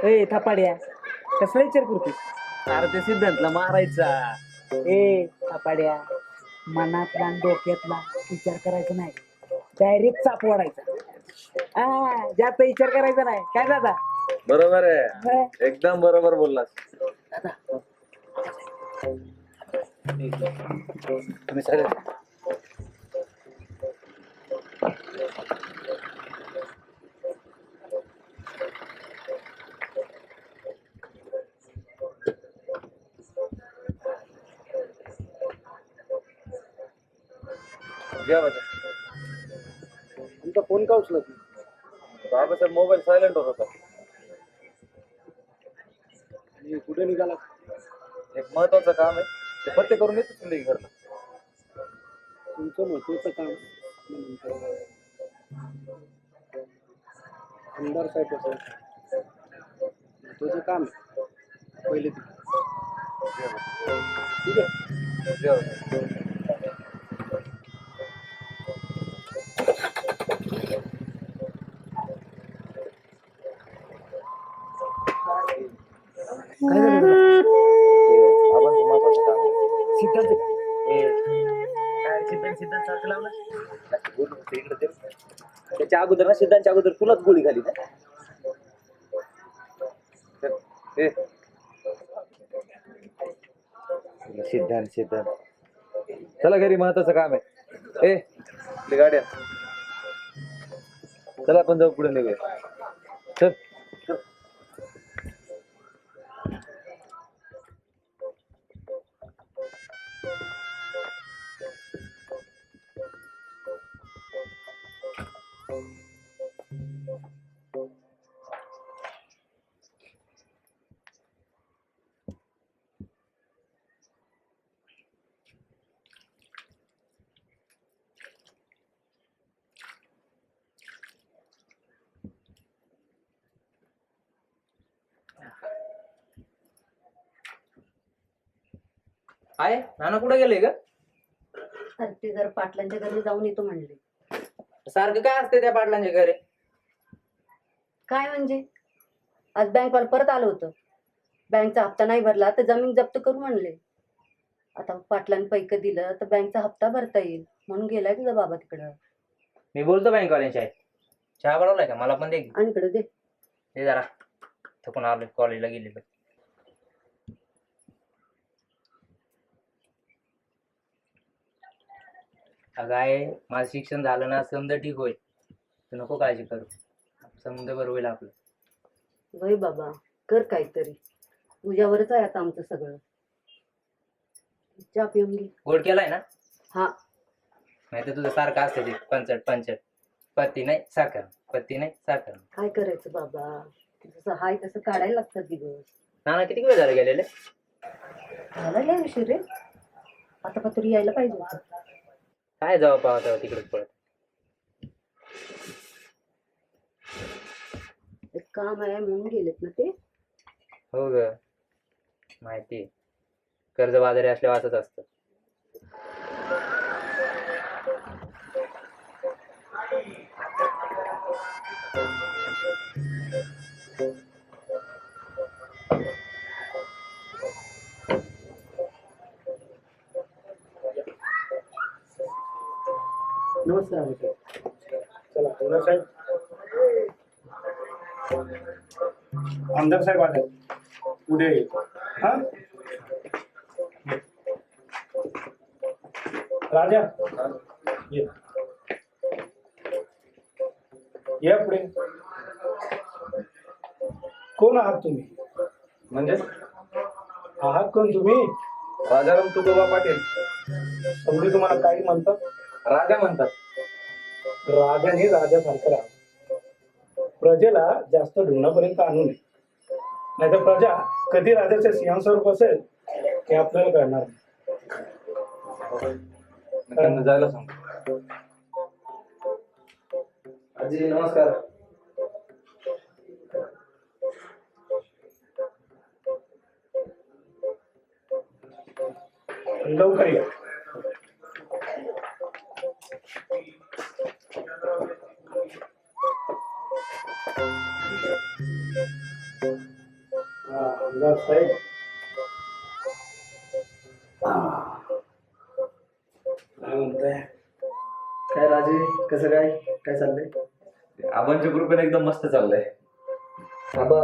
ए थापाड्या कसला विचार करतोस? अरे ते सिद्धांतला मारायचा. ए थापाड्या मनातला आणि डोक्यातला विचार करायचा नाही, डायरेक्ट चाप वाढायचा. हा जास्त विचार करायचा नाही काय दादा? बरोबर आहे, एकदम बरोबर बोललास. तुम्ही सगळे तुमचा फोन का उचलत नाही? बाबाचा मोबाईल सायलेंट होता. आणि कुठे निघाला? एक महत्वाचं काम आहे, ते पत्ते करून येतो तुम्ही घरला. तुमचं महत्वाचं काम आमदार साहेब महत्वाचं काम आहे. पहिले ठीक आहे. काय झालं? महत्वाचं काम आहे. सिद्धांत सिद्धांत सारखं लावलं त्याच्या अगोदर ना, सिद्धांतच्या अगोदर तुलाच गोळी घाली ना. सिद्धांत चला घरी, महत्वाचं काम आहे. आपली गाड्या चला, आपण जाऊ पुढे निघूया. चल. आहे नाना कुठे गेले ग? अरे ते जर पाटलांच्या घरी जाऊन येतो म्हणले. सारखं काय असते त्या पाटलांच्या घरी? काय म्हणजे आज बँकवाला परत आलं होतं, बँकचा हप्ता नाही भरला तर जमीन जप्त करू म्हणले. आता पाटलांनी पैक दिलं तर बँकचा हप्ता भरता येईल म्हणून गेलाय तुझा बाबा तिकडं. मी बोलतो बँकवाल्यांच्या आहे. चहा बनवलाय का? मला पण दे की. आणि इकडं दे. ते जरा थकून आलोय, कॉलेजला गेलेलो. अगं आहे, माझं शिक्षण झालं ना, समजा ठीक होईल. तू नको काळजी करू, समजा बरं होईल आपलं. वय बाबा कर काहीतरी, तुझ्यावरच आहे आता आमचं सगळं. चहा पिऊन घे. गोड केलाय ना? हा नाही तर तुझं सारखं असतं ते पंचट पत्ती नाही साखर, पत्ती नाही साखर. काय करायचं बाबा, जसं हाय तसं काढायला लागतात दिवस. नाना किती वेळ झाला गेलेले? मला लय उशीर रे, आता पत्री यायला पाहिजे होतं. काय जाऊ पाहता तिकडेच पळत. एक काम आहे म्हणून गेलेत ना ते. हो ग माहिती, कर्ज बाजारी असल्या वाचत असत. नमस्कार. चला आमदार साहेब, आमदार साहेब आले उद्या येईल. हा राजा या पुढे. कोण आहात तुम्ही? म्हणजे आहात कोण तुम्ही? राजाराम तुकोबा पाटील. समजे तुम्हाला काही म्हणतात? राजा म्हणतात. राजाने राजासारखं राहावं, प्रजेला जास्त ढुंगणापर्यंत आणू नये, नाहीतर प्रजा कधी राजाच्या सिंहासनावर बसेल हे आपल्याला कळणार नाही. त्यांना जायला सांग. आजी नमस्कार. लवकर या. आमदार साहेब काय म्हणताय? काय राजे, कसं काय काय चाललंय? आबांच्या ग्रुपने एकदम मस्त चाललंय. आबा,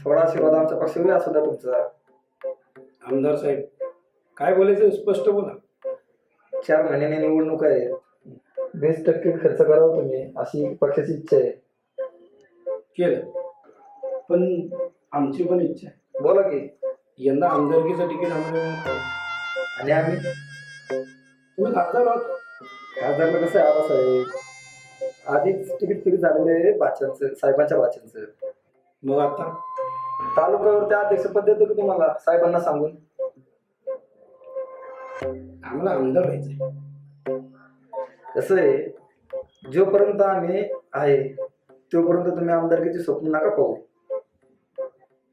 थोडा आशीर्वाद आमच्या पक्षावर असू द्या तुमचा. आमदार साहेब काय बोलायचं स्पष्ट बोला. 4 महिन्याने निवडणूक आहे, 20% खर्च करावा तुम्ही, अशी पक्षाची इच्छा आहे. केलं, पण आमची पण इच्छा आहे. बोला की. यंदा आमदारकीचं तिकीट आम्हाला मिळालं. आणि आम्ही तुम्ही खासदार आहात. खासदारला कसं आहे आबासाहेब, आधीच तिकीट फिक्स झालेलं आहे भाच्यांचं, साहेबांच्या भाच्यांचं. मग आता तालुक्यावर त्या अध्यक्षपद देतो की तुम्हाला साहेबांना सांगून. आम्हाला आमदार व्हायचंय. कसं आहे, जोपर्यंत आम्ही आहे तोपर्यंत तुम्ही आमदारकीची स्वप्न नका पाहू.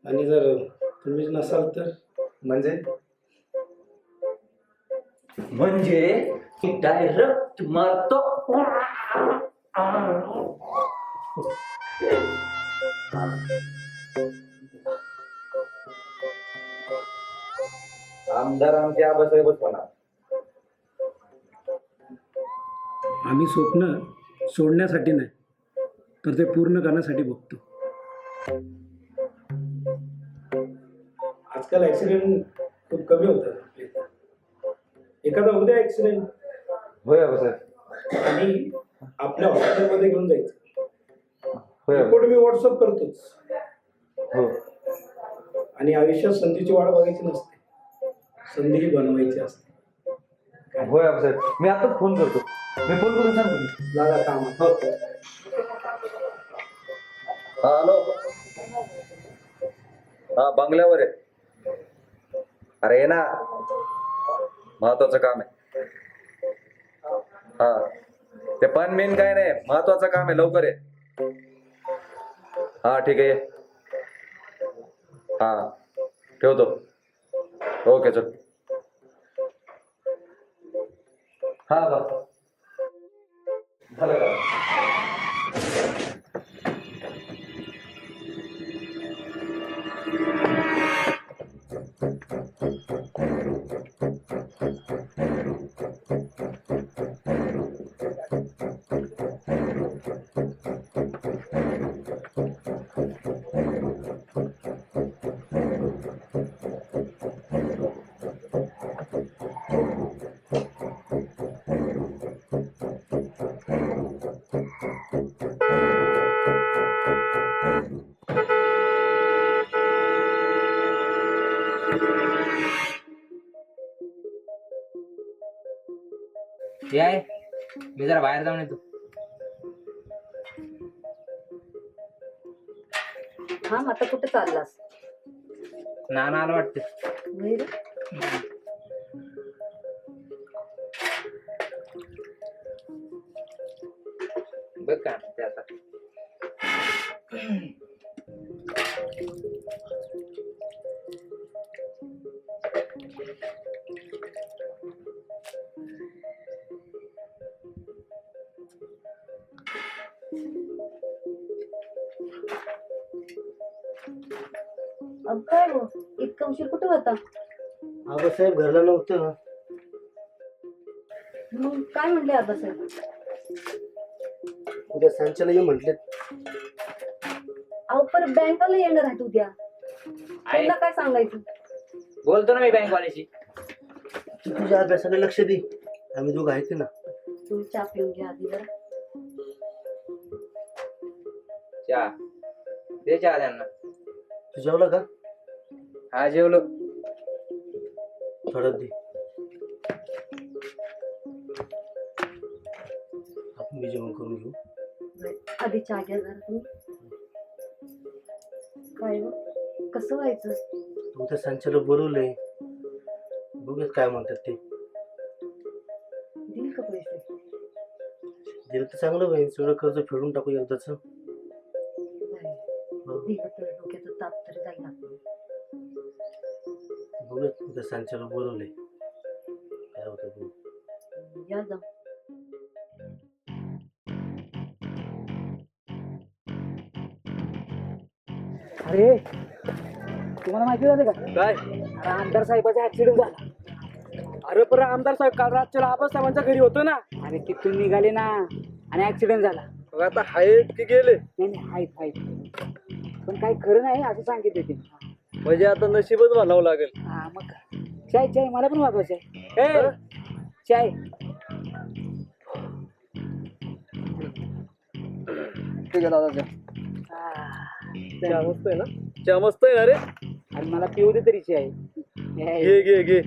आणि जर तुम्हीच नसाल तर म्हणजे डायरेक्ट मारतो. आमदार आमचे आबासाहेबच होणार. आम्ही स्वप्न सोडण्यासाठी नाही तर ते पूर्ण करण्यासाठी बघतो. आजकाल ऍक्सिडेंट खूप कमी होतात. एखादा उद्या ऍक्सिडेंट होय आबासाहेब. आणि आपल्या हॉस्पिटलमध्ये घेऊन जायचं. होय रिपोर्ट मी व्हॉट्सअप करतोच. हो. आणि आयुष्यात संधीची वाट बघायची नसते, संधी बनवायची असते. होय आबासाहेब, मी आता फोन करतो. मी फोन करून सांगतो. लागा कामात. हो. हा हॅलो. हा बंगल्यावर आहे. अरे ये ना, महत्वाचं काम आहे. हा ते पण मेन काय नाही, महत्वाचं काम आहे, लवकर आहे. हा ठीक आहे. हा ठेवतो. ओके चल. हा बा झालं का? ते आहे, मी जरा बाहेर जाऊन येतो. हा, आता कुठे चाललास? नाना आलं वाटतं. नाही रे. बघ काय म्हणते आता. अब काय हो, इतका उशीर कुठे होता? आबासाहेब घरला नव्हतं. मग काय म्हणले आबासाहेब? उद्या सांच्याला ये म्हटले. अहो, पर बँकवाला येणार आहेत उद्या. आहे, त्यांना काय सांगायचं? बोलतो ना मी बँकवाल्याशी. तू तुझ्या अभ्यासाकडे लक्ष दे. आम्ही दोघं आहेत ना. तुम्ही चहा पिऊन घ्या आधी जरा. चहा दे, चहा त्यांना. तू जेवला का? हा जेवलो. थोडं दे. आपण बी जेवण करून घेऊ. आधी चहा घ्या जरा तुम्ही. काय हो, कसं व्हायचं? तू त्या सांच्याला बोलवलंय. बघूयात काय म्हणतात ते. देईल का पैसे? दिलं तर चांगलं होईल. सगळं कर्ज फेडून टाकू एकदाच. दिलं तर डोक्याचा ताप तरी जाईल आपलं. बघूयात उद्या सांच्याला बोलवलंय. काय होतं बघू. या जा. अरे तुम्हाला माहिती झालं का काय अरे आमदार साहेबाचा ऍक्सिडेंट झाला. अरे पण आमदार साहेब काल रातच्या आबासाहेबांच्या घरी होतो ना. अरे तिथून निघाले ना आणि ऍक्सिडेंट झाला. मग आता आहेत की गेले? नाही नाही आहेत पण काही खरं नाही असं सांगितलं ते. म्हणजे आता नशीबच म्हणावं लागेल. हा मग काय. चाय चाय मला पण वाजवायचं आहे. ए चाय. ठीक आहे दादा चहा मस्त आहे ना? चहा मस्त आहे अरे. आणि मला पिऊ दे तरी चाय. घे घे घे.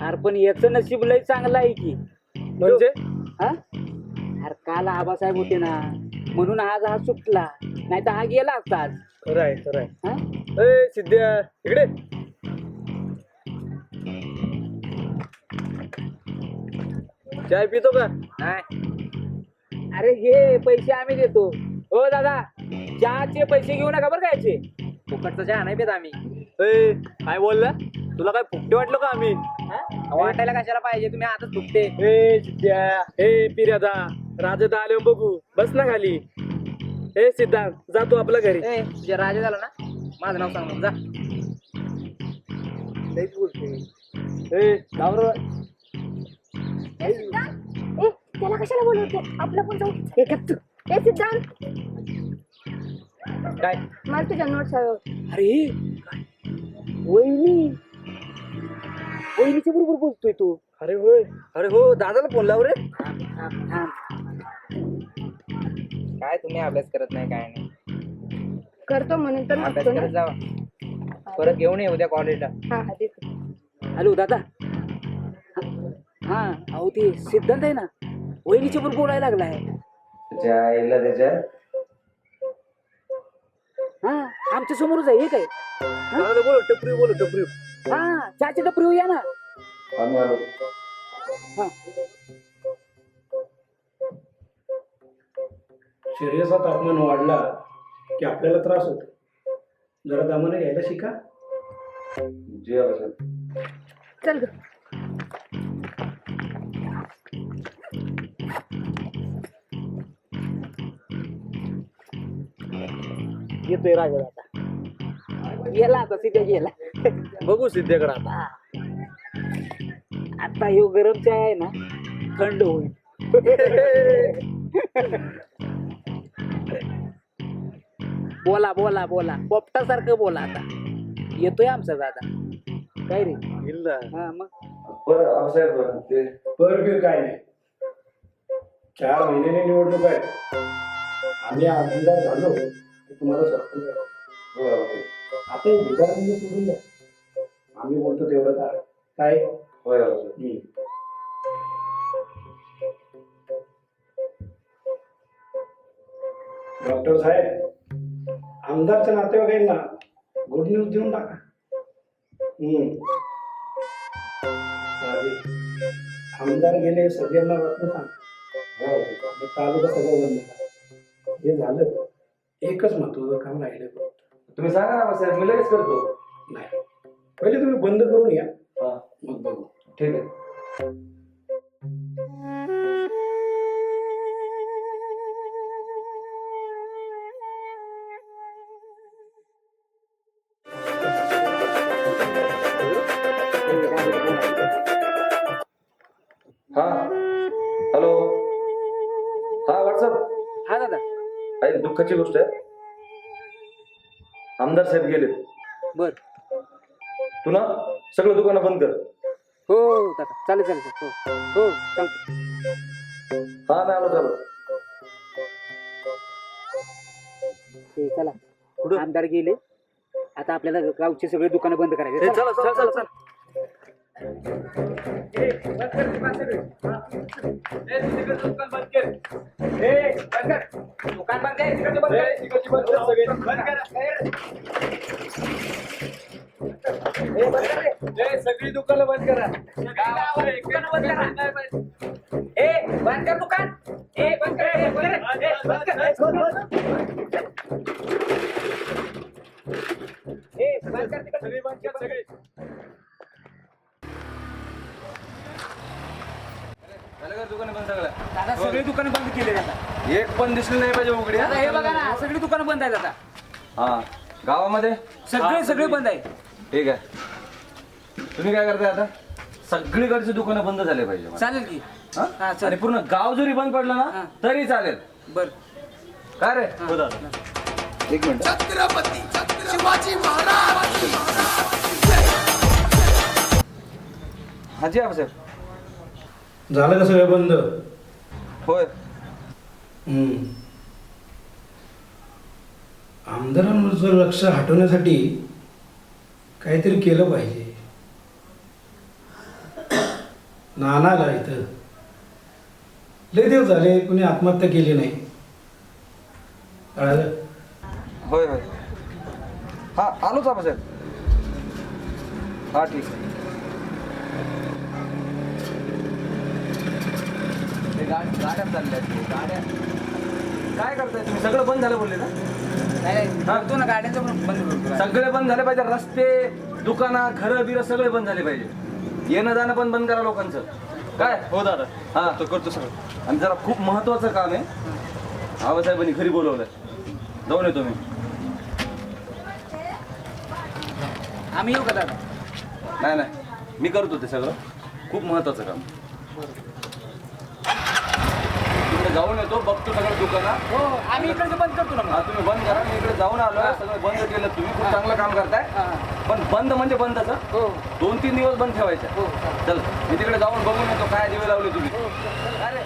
अरे पण याचं नशीब लय चांगलं आहे की. म्हणजे हा अरे काल आबासाहेब होते ना म्हणून आज हा सुटला नाही तर हा गेला असता आज. खरं आहे खरं आहे. हा ए सिद्ध्या इकडे. चाय पितो का? नाही अरे हे पैसे आम्ही देतो. हो दादा चहाचे पैसे घेऊ नका बरं कायचे. फुकटचा चहा नाही पेत आम्ही. ए काय बोलला? तुला काय फुकटे वाटलं का आम्ही? वाटायला कशाला पाहिजे, तुम्ही आताच फुकते. ए सिद्ध्या ए पिर्यादा राजा आले बघू. बस ना खाली. ए सिद्धांत जा तू आपल्या घरी. ए तुझ्या राजा झाला ना माझं नाव सांग मग जा. काहीच बोलते. ए गावरा त्याला कशाला बोलवते आपलं पण जाऊ. हे गप तू. ए सिद्धांत काय मला तुझ्या नोट्स हवं. अरे वहिनी वहिनीच्या बरोबर बोलतोय तू. अरे होय. अरे हो दादाला फोन लाव रे. काय तुम्ही अभ्यास करत नाही काय नाही. करतो म्हणून तर अभ्यास म्हणतो ना. करत जावा. परत घेऊन ये उद्या कॉलेजला. हा हा देतो. हॅलो दादा. हा अहो ते सिद्धांत आहे ना वहिनीच्या बरोबर बोलायला लागलाय. त्याच्या आईला त्याच्या हा आमच्या समोरच आहे. हे काय दादा बोलो टपरी बोलो टपरी. हा चहाची टपरी या ना. आम्ही आलो. हा शरीराचा तापमान वाढला की आपल्याला त्रास होतो. जरा दामाने घ्यायला शिका. जे आवश्यक. चल ग. येतोय राजा दादा. गेला आता सिद्धा गेला. बघू सिद्धेकडे आता. आता ह्यो गरम चहा आहे ना थंड होईल. बोला बोला बोला पोपटासारखं बोला आता. येतोय आमचा दादा. काय रे इल्ला. हा मग बरं आबासाहेब ते बरं काय नाही. 4 महिन्याने निवडणूक आहे. आम्ही आमदार झालो की तुम्हाला सरपंच आहे. हो आबासाहेब. आता हे भिकाऱ्यांना सोडून द्या. आम्ही बोलतो तेवढं काय होय आबासाहेब. डॉक्टर साहेब आमदारच्या नातेवाईकांना गुड न्यूज देऊन टाका. आमदार गेले सगळ्यांना वाटलं सांग. हो आबासाहेब. तालुका सगळं बंद करा. हे झालं एकच महत्वाचं काम राहिलं फक्त. तुम्ही सांगा ना आबासाहेब मी लगेच करतो. नाही पहिले तुम्ही बंद करून या हा मग बघू. ठीक आहे. हा हॅलो. हा व्हॉट्सअप. हा दादा. आई दुःखाची गोष्ट आहे. आमदार साहेब गेलेत. बर तू ना सगळं दुकानं बंद कर. हो हो दादा चालेल चालेल हो हो सांगतो. हा मी आलो चालू. ते चला आमदार गेले आता आपल्याला गावचे सगळे दुकानं बंद करायचे. चला चला चला चला. दुकान बंद आहे तिकडचे बंद कर. सगळी दुकानं बंद करा. दुकानं बंद करा. ए बंद कर दुकान. ए बंद कर. ए, बंद कर. ए, बंद कर. ए बंद कर तिकडे. सगळी बंद कर सगळी. कर दुकाने बंद सगळ्या. दादा सगळी दुकानं बंद केली आता. एक पण दिसली नाही पाहिजे उघडी. दादा हे बघा ना सगळी दुकानं बंद आहेत आता. हा गावामध्ये सगळे बंद आहे. ठीक आहे. तुम्ही काय करताय आता? सगळीकडची दुकानं बंद झाले पाहिजे मला. चालेल की. हा? हा, चालेल. आणि पूर्ण गाव जरी बंद पडलं हा. ना तरी चालेल. बर काय रे? हो दादा. एक मिनिट. हाजी साहेब. झालं का सगळं बंद? होय. आमदारांवरचं लक्ष हटवण्यासाठी काहीतरी केलं पाहिजे. नानाला इथं लय दिवस झाले कुणी आत्महत्या केली नाही. कळालं? होय होय. हा आलोच साहेब. हा ठीक आहे. ते गाड्या चालल्या आहेत. गाड्या काय करताय तुम्ही? सगळं बंद झालं बोलले ना? नाही करतो ना गाड्यांचं पण बंद करतो. सगळे बंद झाले पाहिजे. रस्ते दुकानं घरं बिरं सगळे बंद झाले पाहिजे. येणं जाणं पण बंद करा लोकांचं. काय? हो दादा. हा तो करतो सगळं. आणि जरा खूप महत्वाचं काम आहे. आबासाहेबांनी घरी बोलवलंय. जाऊन येतो मी. आम्ही येऊ का दादा? नाही नाही मी करतो ते सगळं. खूप महत्वाचं काम. तिकडे जाऊन येतो बघतो सगळं दुकानं. हो आम्ही इकडचं बंद करतो ना मग. हा तुम्ही बंद करा. मी इकडे जाऊन आलोय. सगळं बंद केलं. तुम्ही खूप चांगलं काम करताय. हा. पण बंद म्हणजे बंदच. हो 2-3 दिवस बंद ठेवायचं. हो चल मी तिकडे जाऊन बघून येतो काय दिवे लावले तुम्ही. काय रे?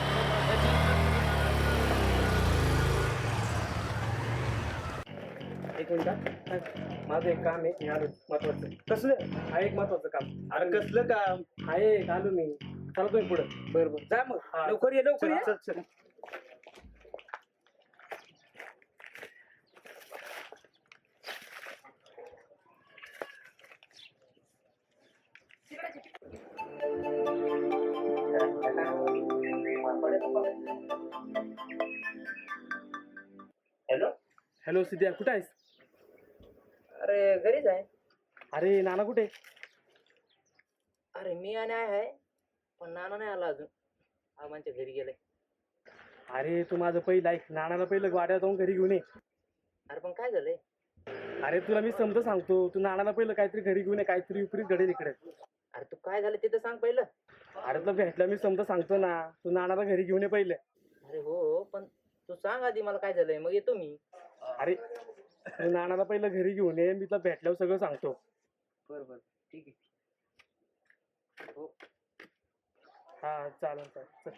एक मिनिट माझं एक काम आहे मी आलो महत्वाचं. कसलं? हा एक महत्वाचं काम. अरे कसलं काम? आहे आलो मी. चला तुम्ही पुढे. बर बर जा मग. हा. लवकर ये लवकर ये. चल चल. हॅलो. हॅलो सिद्ध्या कुठे आहेस? अरे घरीच आहे. अरे नाना कुठे? अरे मी आणि आहे पण नाना नाही आला अजून. आबांच्या घरी गेलाय. अरे तू माझं पहिलं ऐक. नानाला पहिलं गाड्या जाऊन घरी घेऊन ये. अरे पण काय झालंय? अरे तुला मी समजा सांगतो. तू नानाला पहिलं काहीतरी घरी घेऊन ये. काहीतरी विपरीत घडेल इकडे. अरे तू काय झालं ते तर सांग पहिलं. अरे तुला भेटला मी समजा सांगतो ना. तू नानाला घरी घेऊन ये पहिले. अरे हो पण तू सांग आधी मला काय झालंय मग येतो मी. अरे तू नानाला पहिलं घरी घेऊन ये. मी तुला भेटल्यावर सगळं सांगतो. बरोबर ठीक आहे. हा चालेल चालेल चल.